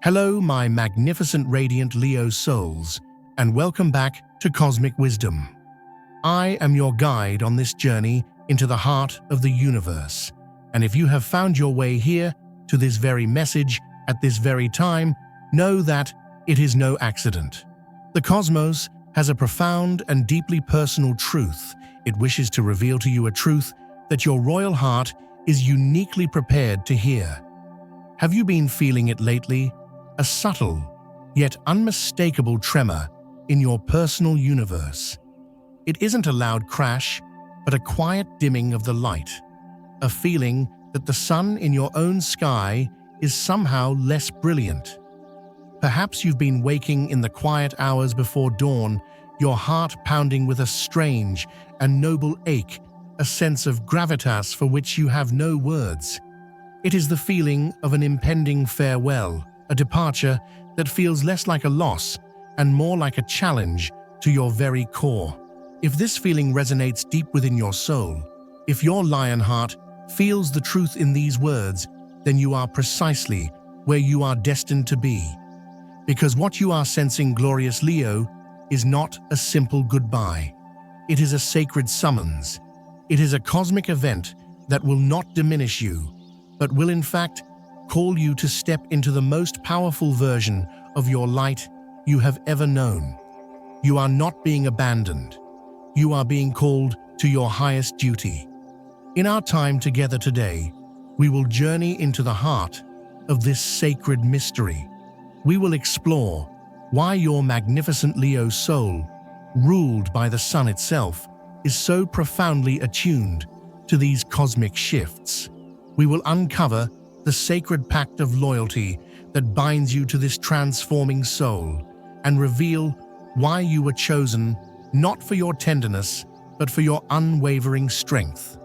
Hello, my magnificent radiant Leo souls, and welcome back to Cosmic Wisdom. I am your guide on this journey into the heart of the universe, and if you have found your way here to this very message at this very time, know that it is no accident. The cosmos has a profound and deeply personal truth. It wishes to reveal to you a truth that your royal heart is uniquely prepared to hear. Have you been feeling it lately? A subtle, yet unmistakable tremor in your personal universe. It isn't a loud crash, but a quiet dimming of the light. A feeling that the sun in your own sky is somehow less brilliant. Perhaps you've been waking in the quiet hours before dawn, your heart pounding with a strange and noble ache, a sense of gravitas for which you have no words. It is the feeling of an impending farewell, a departure that feels less like a loss and more like a challenge to your very core. If this feeling resonates deep within your soul, if your lion heart feels the truth in these words, then you are precisely where you are destined to be. Because what you are sensing, glorious Leo, is not a simple goodbye. It is a sacred summons. It is a cosmic event that will not diminish you, but will in fact call you to step into the most powerful version of your light you have ever known. You are not being abandoned. You are being called to your highest duty. In our time together today, we will journey into the heart of this sacred mystery. We will explore why your magnificent Leo soul, ruled by the sun itself, is so profoundly attuned to these cosmic shifts. We will uncover the sacred pact of loyalty that binds you to this transforming soul, and reveal why you were chosen not for your tenderness, but for your unwavering strength.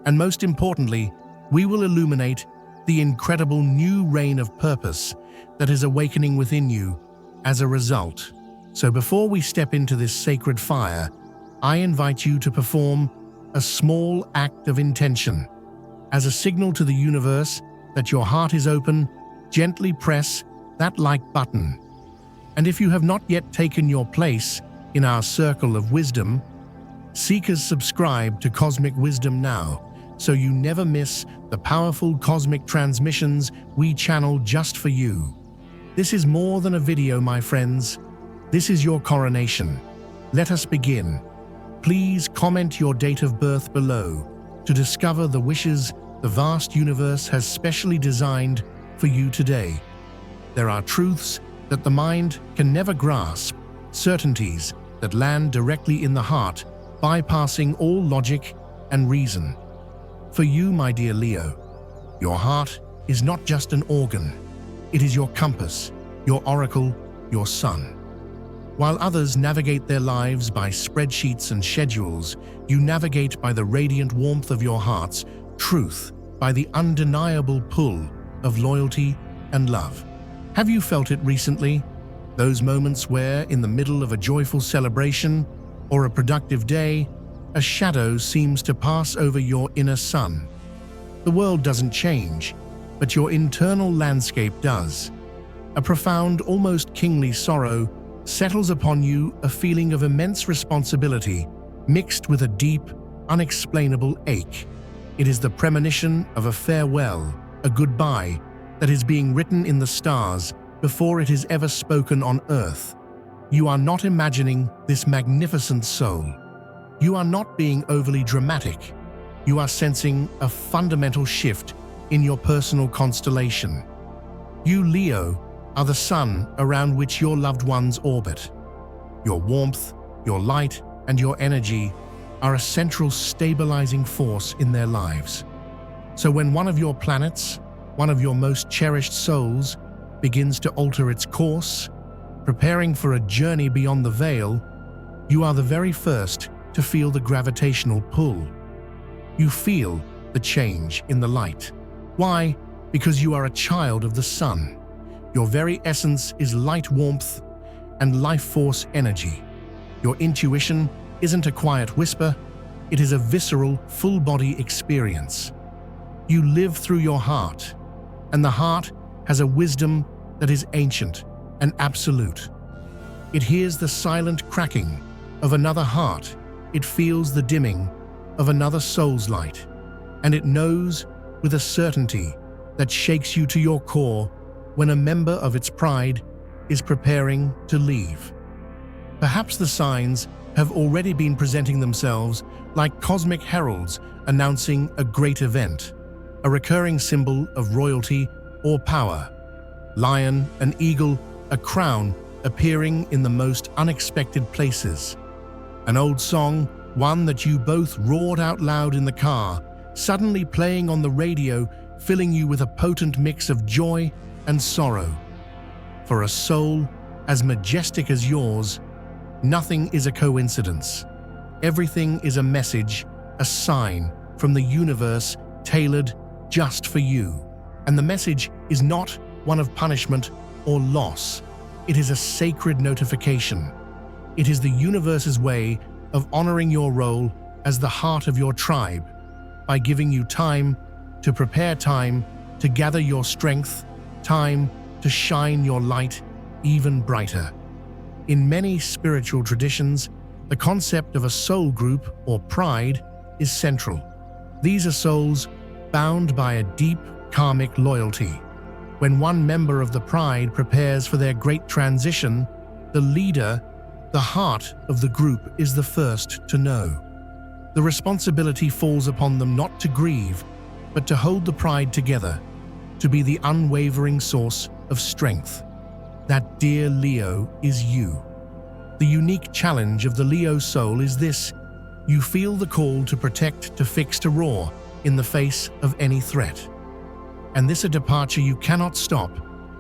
And most importantly, we will illuminate the incredible new reign of purpose that is awakening within you as a result. So before we step into this sacred fire, I invite you to perform a small act of intention. As a signal to the universe that your heart is open, gently press that like button. And if you have not yet taken your place in our circle of wisdom, seekers, subscribe to Cosmic Wisdom now, so you never miss the powerful cosmic transmissions we channel just for you. This is more than a video, my friends. This is your coronation. Let us begin. Please comment your date of birth below to discover the wishes the vast universe has specially designed for you today. There are truths that the mind can never grasp, certainties that land directly in the heart, bypassing all logic and reason. For you, my dear Leo, your heart is not just an organ. It is your compass, your oracle, your sun. While others navigate their lives by spreadsheets and schedules, you navigate by the radiant warmth of your heart's truth, by the undeniable pull of loyalty and love. Have you felt it recently? Those moments where, in the middle of a joyful celebration or a productive day, a shadow seems to pass over your inner sun. The world doesn't change, but your internal landscape does. A profound, almost kingly sorrow settles upon you, a feeling of immense responsibility mixed with a deep, unexplainable ache. It is the premonition of a farewell, a goodbye, that is being written in the stars before it is ever spoken on earth. You are not imagining this magnificent soul. You are not being overly dramatic. You are sensing a fundamental shift in your personal constellation. You, Leo, are the sun around which your loved ones orbit. Your warmth, your light, and your energy are a central stabilizing force in their lives. So when one of your planets, one of your most cherished souls, begins to alter its course, preparing for a journey beyond the veil, you are the very first to feel the gravitational pull. You feel the change in the light. Why? Because you are a child of the sun. Your very essence is light warmth and life force energy. Your intuition isn't a quiet whisper, it is a visceral, full-body experience. You live through your heart, and the heart has a wisdom that is ancient and absolute. It hears the silent cracking of another heart. It feels the dimming of another soul's light. And it knows with a certainty that shakes you to your core when a member of its pride is preparing to leave. Perhaps the signs have already been presenting themselves like cosmic heralds announcing a great event, a recurring symbol of royalty or power. Lion, an eagle, a crown appearing in the most unexpected places. An old song, one that you both roared out loud in the car, suddenly playing on the radio, filling you with a potent mix of joy and sorrow. For a soul as majestic as yours, nothing is a coincidence. Everything is a message, a sign from the universe tailored just for you. And the message is not one of punishment or loss. It is a sacred notification. It is the universe's way of honoring your role as the heart of your tribe, by giving you time to prepare, time to gather your strength, time to shine your light even brighter. In many spiritual traditions, the concept of a soul group or pride is central. These are souls bound by a deep karmic loyalty. When one member of the pride prepares for their great transition, the leader, the heart of the group, is the first to know. The responsibility falls upon them not to grieve, but to hold the pride together, to be the unwavering source of strength. That, dear Leo, is you. The unique challenge of the Leo soul is this: you feel the call to protect, to fix, to roar in the face of any threat. And this a departure you cannot stop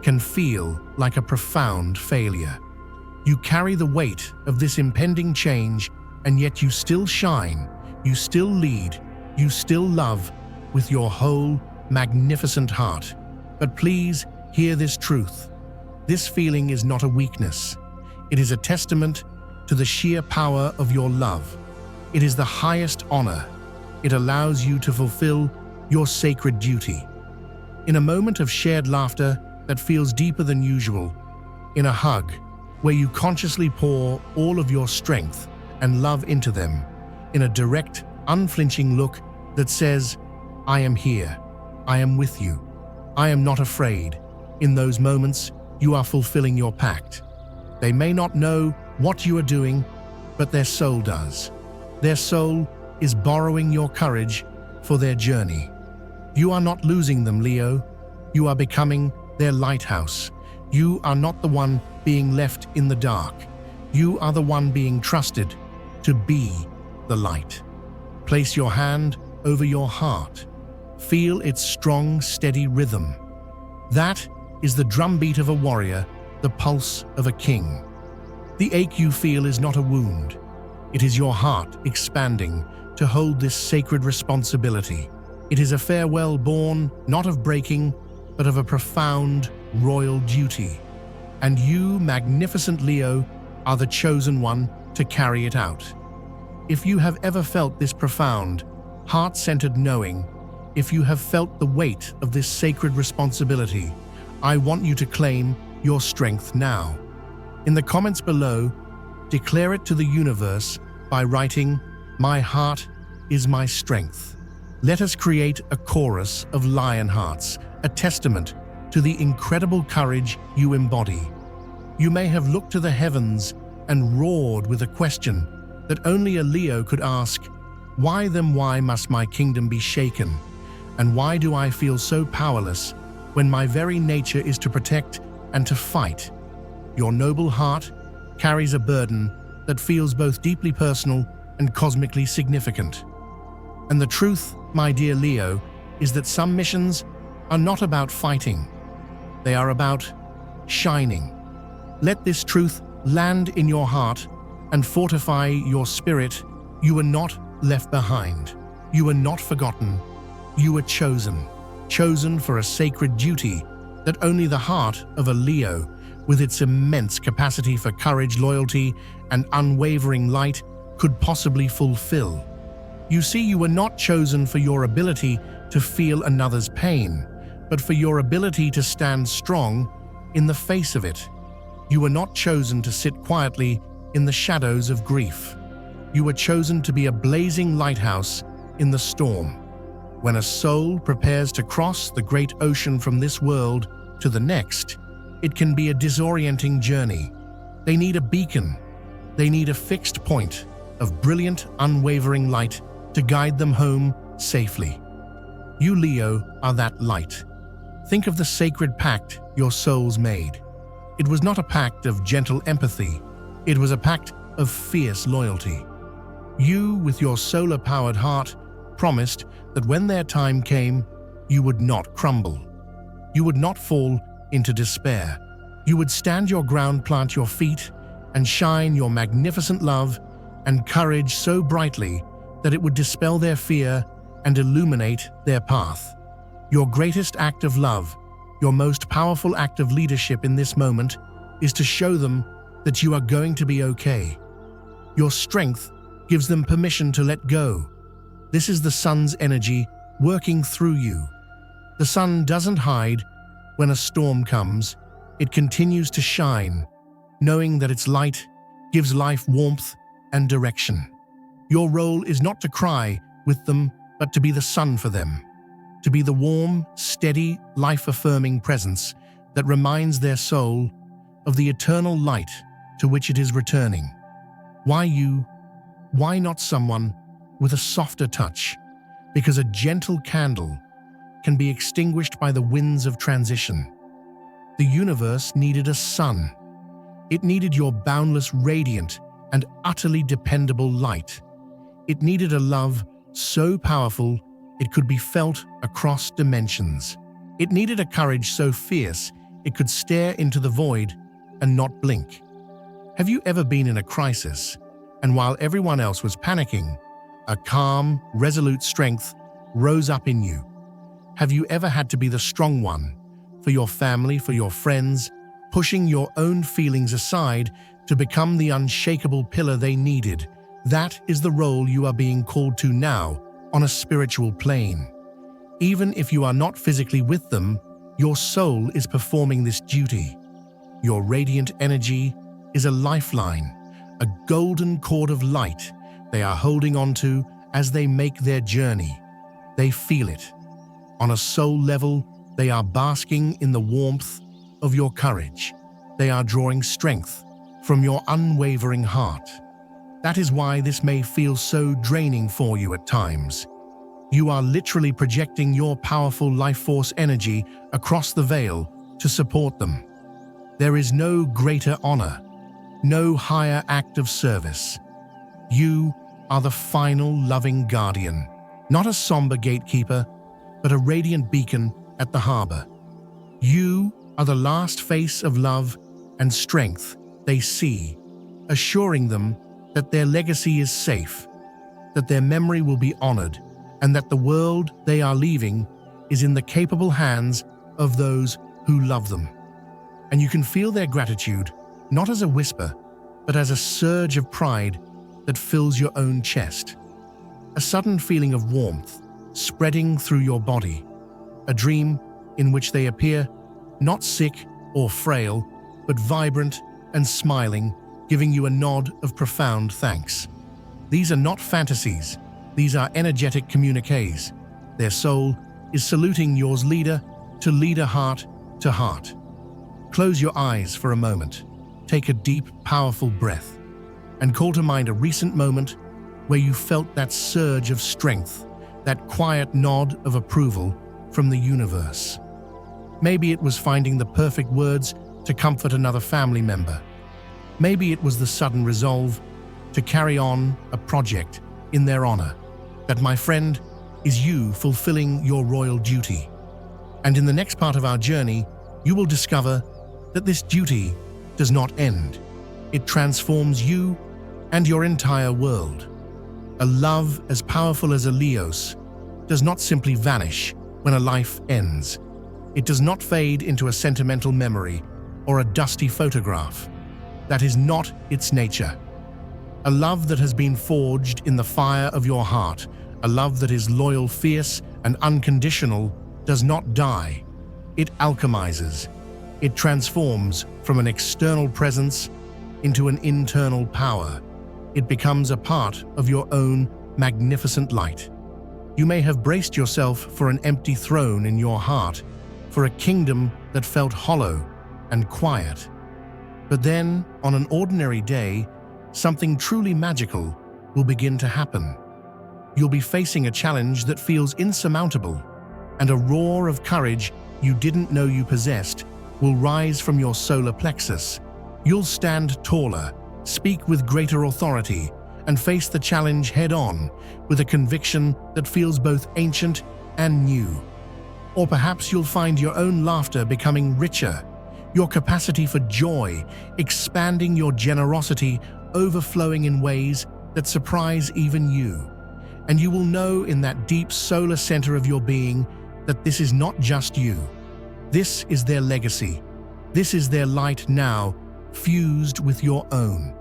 can feel like a profound failure. You carry the weight of this impending change, and yet you still shine, you still lead, you still love with your whole magnificent heart. But please hear this truth. This feeling is not a weakness. It is a testament to the sheer power of your love. It is the highest honor. It allows you to fulfill your sacred duty. In a moment of shared laughter that feels deeper than usual, in a hug where you consciously pour all of your strength and love into them, in a direct, unflinching look that says, "I am here, I am with you, I am not afraid." In those moments, you are fulfilling your pact. They may not know what you are doing, but their soul does. Their soul is borrowing your courage for their journey. You are not losing them, Leo. You are becoming their lighthouse. You are not the one being left in the dark. You are the one being trusted to be the light. Place your hand over your heart. Feel its strong, steady rhythm. That is the drumbeat of a warrior, the pulse of a king. The ache you feel is not a wound. It is your heart expanding to hold this sacred responsibility. It is a farewell born not of breaking, but of a profound royal duty. And you, magnificent Leo, are the chosen one to carry it out. If you have ever felt this profound, heart-centered knowing, if you have felt the weight of this sacred responsibility, I want you to claim your strength now. In the comments below, declare it to the universe by writing, "My heart is my strength." Let us create a chorus of lion hearts, a testament to the incredible courage you embody. You may have looked to the heavens and roared with a question that only a Leo could ask: why then why must my kingdom be shaken? And why do I feel so powerless when my very nature is to protect and to fight? Your noble heart carries a burden that feels both deeply personal and cosmically significant. And the truth, my dear Leo, is that some missions are not about fighting. They are about shining. Let this truth land in your heart and fortify your spirit. You are not left behind. You are not forgotten. You are chosen. Chosen for a sacred duty that only the heart of a Leo, with its immense capacity for courage, loyalty, and unwavering light, could possibly fulfill. You see, you were not chosen for your ability to feel another's pain, but for your ability to stand strong in the face of it. You were not chosen to sit quietly in the shadows of grief. You were chosen to be a blazing lighthouse in the storm. When a soul prepares to cross the great ocean from this world to the next, it can be a disorienting journey. They need a beacon. They need a fixed point of brilliant, unwavering light to guide them home safely. You, Leo, are that light. Think of the sacred pact your souls made. It was not a pact of gentle empathy. It was a pact of fierce loyalty. You, with your solar-powered heart, promised that when their time came, you would not crumble. You would not fall into despair. You would stand your ground, plant your feet, and shine your magnificent love and courage so brightly that it would dispel their fear and illuminate their path. Your greatest act of love, your most powerful act of leadership in this moment, is to show them that you are going to be okay. Your strength gives them permission to let go. This is the sun's energy working through you. The sun doesn't hide when a storm comes. It continues to shine, knowing that its light gives life warmth and direction. Your role is not to cry with them, but to be the sun for them, to be the warm, steady, life-affirming presence that reminds their soul of the eternal light to which it is returning. Why you? Why not someone with a softer touch? Because a gentle candle can be extinguished by the winds of transition. The universe needed a sun. It needed your boundless, radiant, and utterly dependable light. It needed a love so powerful it could be felt across dimensions. It needed a courage so fierce it could stare into the void and not blink. Have you ever been in a crisis, and while everyone else was panicking, a calm, resolute strength rose up in you? Have you ever had to be the strong one for your family, for your friends, pushing your own feelings aside to become the unshakable pillar they needed? That is the role you are being called to now on a spiritual plane. Even if you are not physically with them, your soul is performing this duty. Your radiant energy is a lifeline, a golden cord of light they are holding onto as they make their journey. They feel it. On a soul level, they are basking in the warmth of your courage. They are drawing strength from your unwavering heart. That is why this may feel so draining for you at times. You are literally projecting your powerful life force energy across the veil to support them. There is no greater honor, no higher act of service. You are the final loving guardian, not a somber gatekeeper, but a radiant beacon at the harbor. You are the last face of love and strength they see, assuring them that their legacy is safe, that their memory will be honored, and that the world they are leaving is in the capable hands of those who love them. And you can feel their gratitude, not as a whisper, but as a surge of pride that fills your own chest. A sudden feeling of warmth spreading through your body, a dream in which they appear not sick or frail, but vibrant and smiling, giving you a nod of profound thanks. These are not fantasies, these are energetic communiques. Their soul is saluting yours, leader to leader, heart to heart. Close your eyes for a moment, take a deep, powerful breath, and call to mind a recent moment where you felt that surge of strength, that quiet nod of approval from the universe. Maybe it was finding the perfect words to comfort another family member. Maybe it was the sudden resolve to carry on a project in their honor. That, my friend, is you fulfilling your royal duty. And in the next part of our journey, you will discover that this duty does not end. It transforms you and your entire world. A love as powerful as a Leos does not simply vanish when a life ends. It does not fade into a sentimental memory or a dusty photograph. That is not its nature. A love that has been forged in the fire of your heart, a love that is loyal, fierce, and unconditional, does not die. It alchemizes. It transforms from an external presence into an internal power. It becomes a part of your own magnificent light. You may have braced yourself for an empty throne in your heart, for a kingdom that felt hollow and quiet. But then, on an ordinary day, something truly magical will begin to happen. You'll be facing a challenge that feels insurmountable, and a roar of courage you didn't know you possessed will rise from your solar plexus. You'll stand taller, speak with greater authority, and face the challenge head-on with a conviction that feels both ancient and new. Or perhaps you'll find your own laughter becoming richer, your capacity for joy expanding, your generosity overflowing in ways that surprise even you. And you will know in that deep solar center of your being that this is not just you. This is their legacy. This is their light now, fused with your own.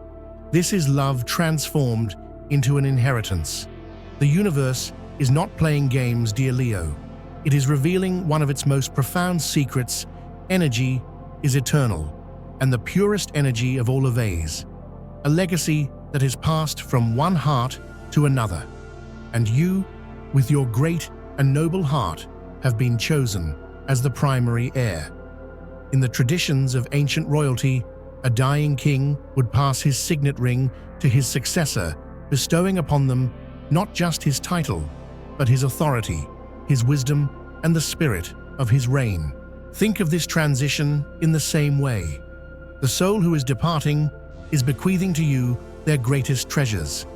This is love transformed into an inheritance. The universe is not playing games, dear Leo. It is revealing one of its most profound secrets. Energy is eternal, and the purest energy of all obeys. A legacy that is passed from one heart to another. And you, with your great and noble heart, have been chosen as the primary heir. In the traditions of ancient royalty, a dying king would pass his signet ring to his successor, bestowing upon them not just his title, but his authority, his wisdom, and the spirit of his reign. Think of this transition in the same way. The soul who is departing is bequeathing to you their greatest treasures,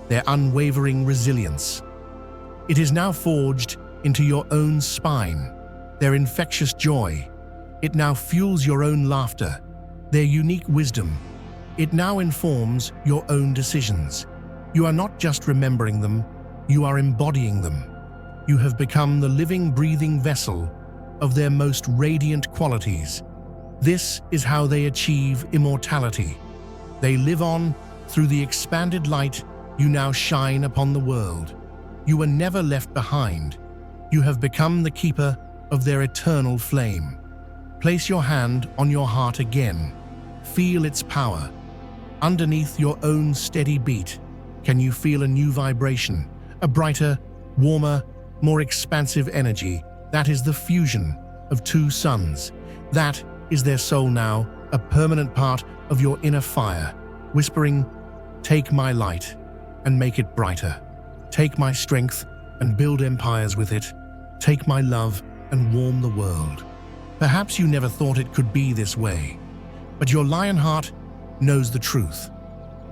their unwavering resilience. It is now forged into your own spine, their infectious joy. It now fuels your own laughter, their unique wisdom. It now informs your own decisions. You are not just remembering them, you are embodying them. You have become the living, breathing vessel of their most radiant qualities. This is how they achieve immortality. They live on through the expanded light you now shine upon the world. You were never left behind. You have become the keeper of their eternal flame. Place your hand on your heart again. Feel its power. Underneath your own steady beat, can you feel a new vibration, a brighter, warmer, more expansive energy? That is the fusion of two suns. That is their soul now, a permanent part of your inner fire, whispering, "Take my light and make it brighter. Take my strength and build empires with it. Take my love and warm the world." Perhaps you never thought it could be this way, but your lion heart knows the truth.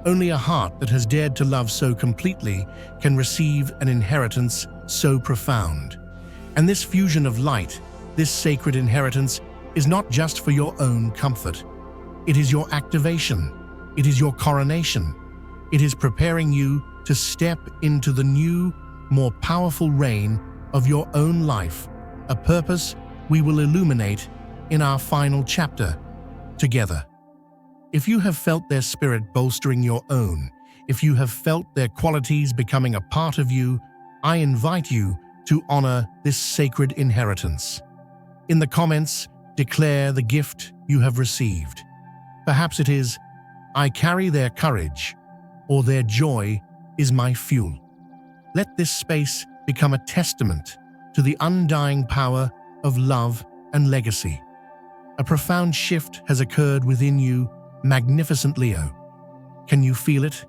Only a heart that has dared to love so completely can receive an inheritance so profound. And this fusion of light, this sacred inheritance, is not just for your own comfort. It is your activation. It is your coronation. It is preparing you to step into the new, more powerful reign of your own life, a purpose we will illuminate in our final chapter together. If you have felt their spirit bolstering your own, if you have felt their qualities becoming a part of you, I invite you to honor this sacred inheritance. In the comments, declare the gift you have received. Perhaps it is, "I carry their courage," or "Their joy is my fuel." Let this space become a testament to the undying power of love and legacy. A profound shift has occurred within you, magnificent Leo. Can you feel it?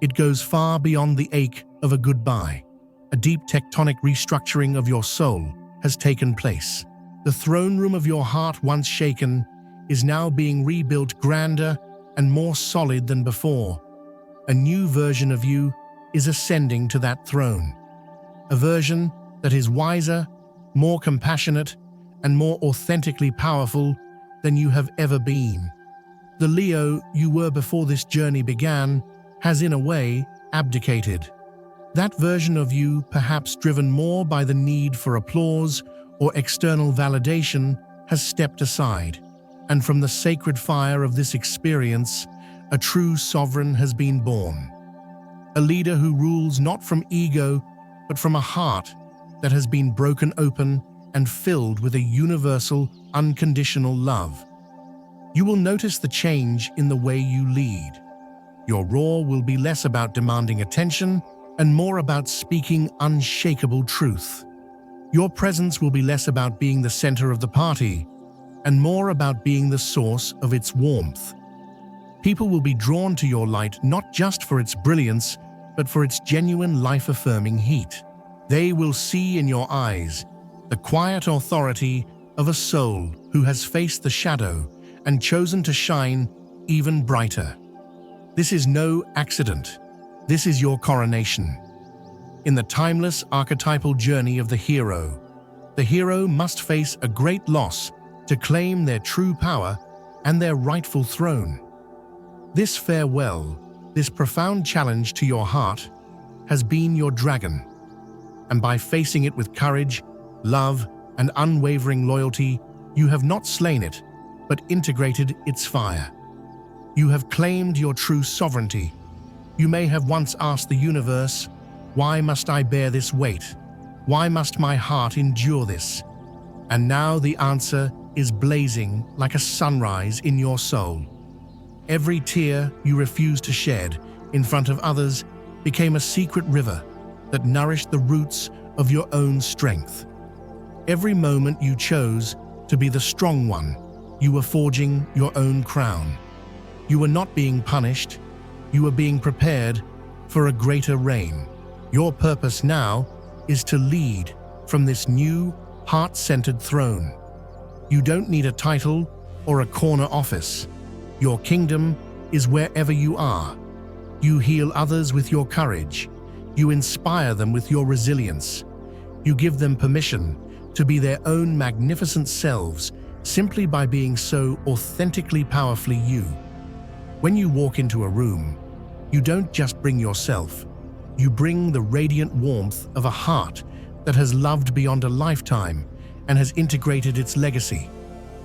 It goes far beyond the ache of a goodbye. A deep tectonic restructuring of your soul has taken place. The throne room of your heart, once shaken, is now being rebuilt grander and more solid than before. A new version of you is ascending to that throne. A version that is wiser, more compassionate, and more authentically powerful than you have ever been. The Leo you were before this journey began has, in a way, abdicated. That version of you, perhaps driven more by the need for applause or external validation, has stepped aside. And from the sacred fire of this experience, a true sovereign has been born. A leader who rules not from ego, but from a heart that has been broken open and filled with a universal, unconditional love. You will notice the change in the way you lead. Your roar will be less about demanding attention and more about speaking unshakable truth. Your presence will be less about being the center of the party and more about being the source of its warmth. People will be drawn to your light not just for its brilliance, but for its genuine life-affirming heat. They will see in your eyes the quiet authority of a soul who has faced the shadow and chosen to shine even brighter. This is no accident. This is your coronation. In the timeless archetypal journey of the hero must face a great loss to claim their true power and their rightful throne. This farewell, this profound challenge to your heart, has been your dragon. And by facing it with courage, love, and unwavering loyalty, you have not slain it, but integrated its fire. You have claimed your true sovereignty. You may have once asked the universe, "Why must I bear this weight? Why must my heart endure this?" And now the answer is blazing like a sunrise in your soul. Every tear you refused to shed in front of others became a secret river that nourished the roots of your own strength. Every moment you chose to be the strong one, you were forging your own crown. You were not being punished, you were being prepared for a greater reign. Your purpose now is to lead from this new, heart-centered throne. You don't need a title or a corner office. Your kingdom is wherever you are. You heal others with your courage. You inspire them with your resilience. You give them permission to be their own magnificent selves simply by being so authentically powerfully you. When you walk into a room, you don't just bring yourself. You bring the radiant warmth of a heart that has loved beyond a lifetime and has integrated its legacy.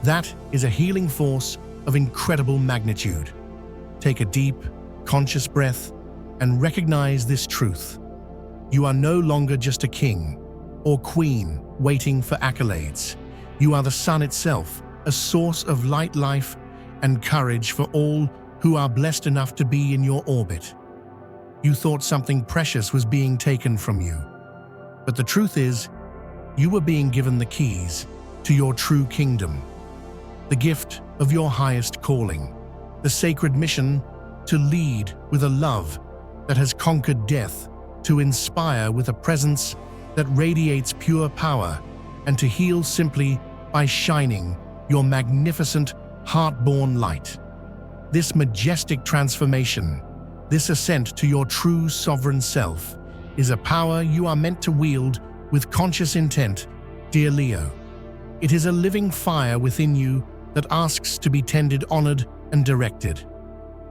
That is a healing force of incredible magnitude. Take a deep, conscious breath and recognize this truth. You are no longer just a king or queen waiting for accolades. You are the sun itself, a source of light, life, and courage for all who are blessed enough to be in your orbit. You thought something precious was being taken from you. But the truth is, you were being given the keys to your true kingdom, the gift of your highest calling, the sacred mission to lead with a love that has conquered death, to inspire with a presence that radiates pure power, and to heal simply by shining your magnificent, heart-born light. This majestic transformation, this ascent to your true sovereign self, is a power you are meant to wield with conscious intent, dear Leo. It is a living fire within you that asks to be tended, honored, and directed.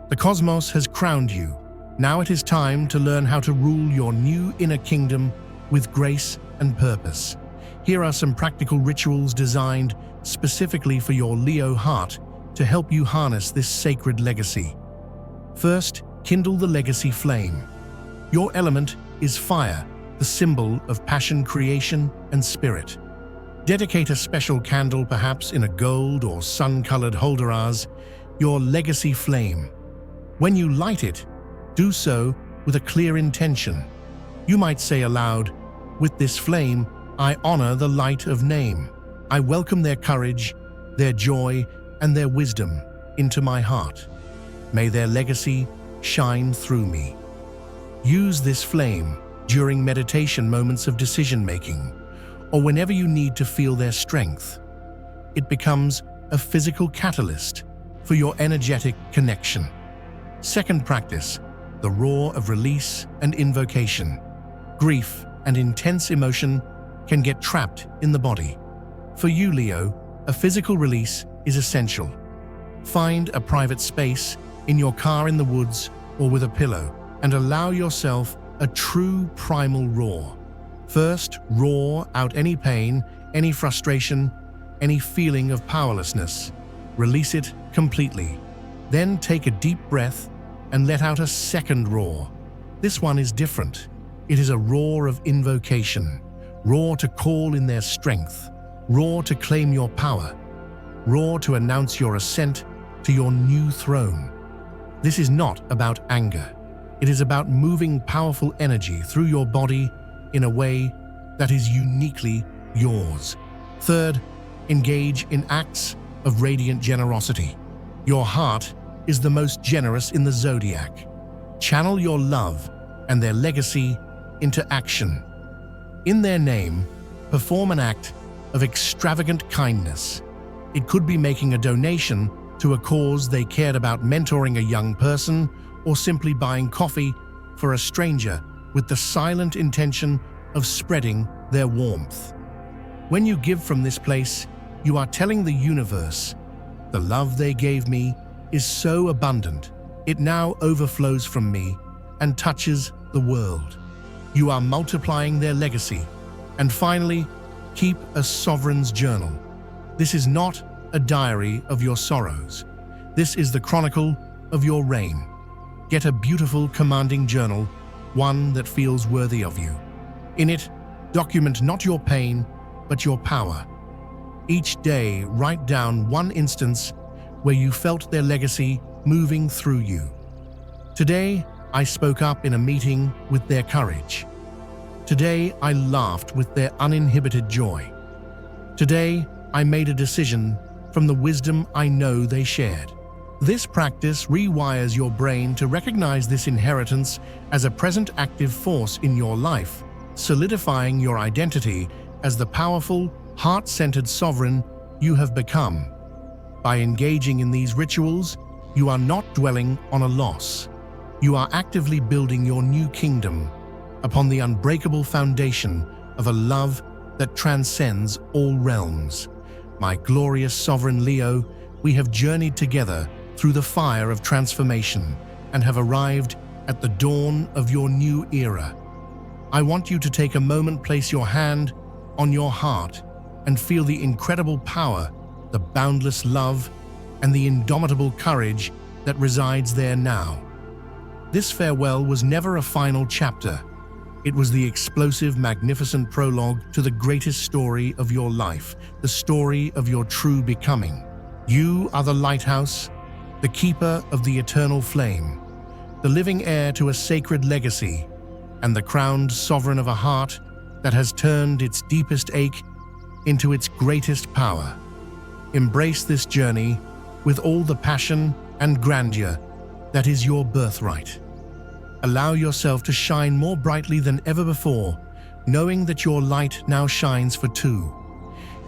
The cosmos has crowned you. Now it is time to learn how to rule your new inner kingdom with grace and purpose. Here are some practical rituals designed specifically for your Leo heart to help you harness this sacred legacy. First, kindle the legacy flame. Your element is fire, the symbol of passion, creation, and spirit. Dedicate a special candle, perhaps in a gold or sun-colored holder as your legacy flame. When you light it, do so with a clear intention. You might say aloud, "With this flame, I honor the light of name. I welcome their courage, their joy, and their wisdom into my heart. May their legacy shine through me." Use this flame during meditation moments of decision-making, or whenever you need to feel their strength. It becomes a physical catalyst for your energetic connection. Second practice, the roar of release and invocation. Grief and intense emotion can get trapped in the body. For you, Leo, a physical release is essential. Find a private space, in your car, in the woods, or with a pillow, and allow yourself a true primal roar. First, roar out any pain, any frustration, any feeling of powerlessness. Release it completely. Then take a deep breath and let out a second roar. This one is different. It is a roar of invocation. Roar to call in their strength. Roar to claim your power. Roar to announce your ascent to your new throne. This is not about anger. It is about moving powerful energy through your body in a way that is uniquely yours. Third, engage in acts of radiant generosity. Your heart is the most generous in the zodiac. Channel your love and their legacy into action. In their name, perform an act of extravagant kindness. It could be making a donation to a cause they cared about, mentoring a young person, or simply buying coffee for a stranger with the silent intention of spreading their warmth. When you give from this place, you are telling the universe, the love they gave me is so abundant, it now overflows from me and touches the world. You are multiplying their legacy. And finally, keep a sovereign's journal. This is not a diary of your sorrows. This is the chronicle of your reign. Get a beautiful, commanding journal, one that feels worthy of you. In it, document not your pain, but your power. Each day, write down one instance where you felt their legacy moving through you. Today, I spoke up in a meeting with their courage. Today, I laughed with their uninhibited joy. Today, I made a decision from the wisdom I know they shared. This practice rewires your brain to recognize this inheritance as a present active force in your life, solidifying your identity as the powerful, heart-centered sovereign you have become. By engaging in these rituals, you are not dwelling on a loss. You are actively building your new kingdom upon the unbreakable foundation of a love that transcends all realms. My glorious sovereign Leo, we have journeyed together through the fire of transformation and have arrived at the dawn of your new era. I want you to take a moment, place your hand on your heart, and feel the incredible power, the boundless love, and the indomitable courage that resides there now. This farewell was never a final chapter. It was the explosive, magnificent prologue to the greatest story of your life, the story of your true becoming. You are the lighthouse, the keeper of the eternal flame, the living heir to a sacred legacy, and the crowned sovereign of a heart that has turned its deepest ache into its greatest power. Embrace this journey with all the passion and grandeur that is your birthright. Allow yourself to shine more brightly than ever before, knowing that your light now shines for two.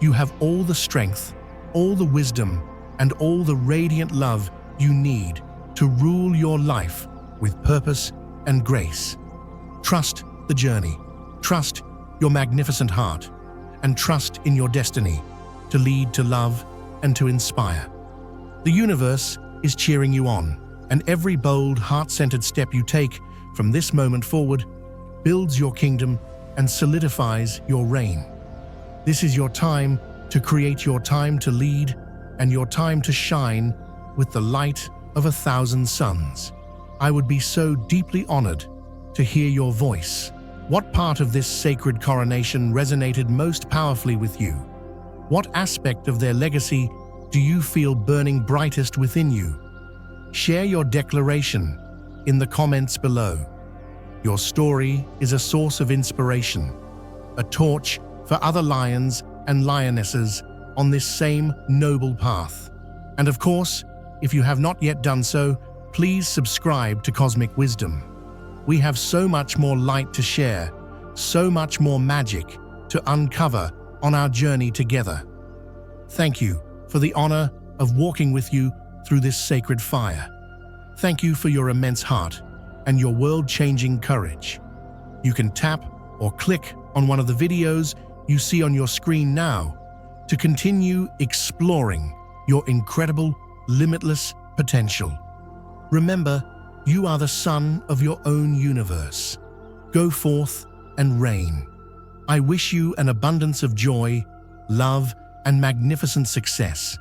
You have all the strength, all the wisdom, and all the radiant love you need to rule your life with purpose and grace. Trust the journey, trust your magnificent heart, and trust in your destiny to lead to love and to inspire. The universe is cheering you on, and every bold, heart-centered step you take from this moment forward builds your kingdom and solidifies your reign. This is your time to create, your time to lead, and your time to shine with the light of 1,000 suns. I would be so deeply honored to hear your voice. What part of this sacred coronation resonated most powerfully with you? What aspect of their legacy do you feel burning brightest within you? Share your declaration in the comments below. Your story is a source of inspiration, a torch for other lions and lionesses on this same noble path. And of course, if you have not yet done so, please subscribe to Cosmic Wisdom. We have so much more light to share, so much more magic to uncover on our journey together. Thank you for the honor of walking with you through this sacred fire. Thank you for your immense heart and your world-changing courage. You can tap or click on one of the videos you see on your screen now to continue exploring your incredible, limitless potential. Remember, you are the sun of your own universe. Go forth and reign. I wish you an abundance of joy, love, and magnificent success.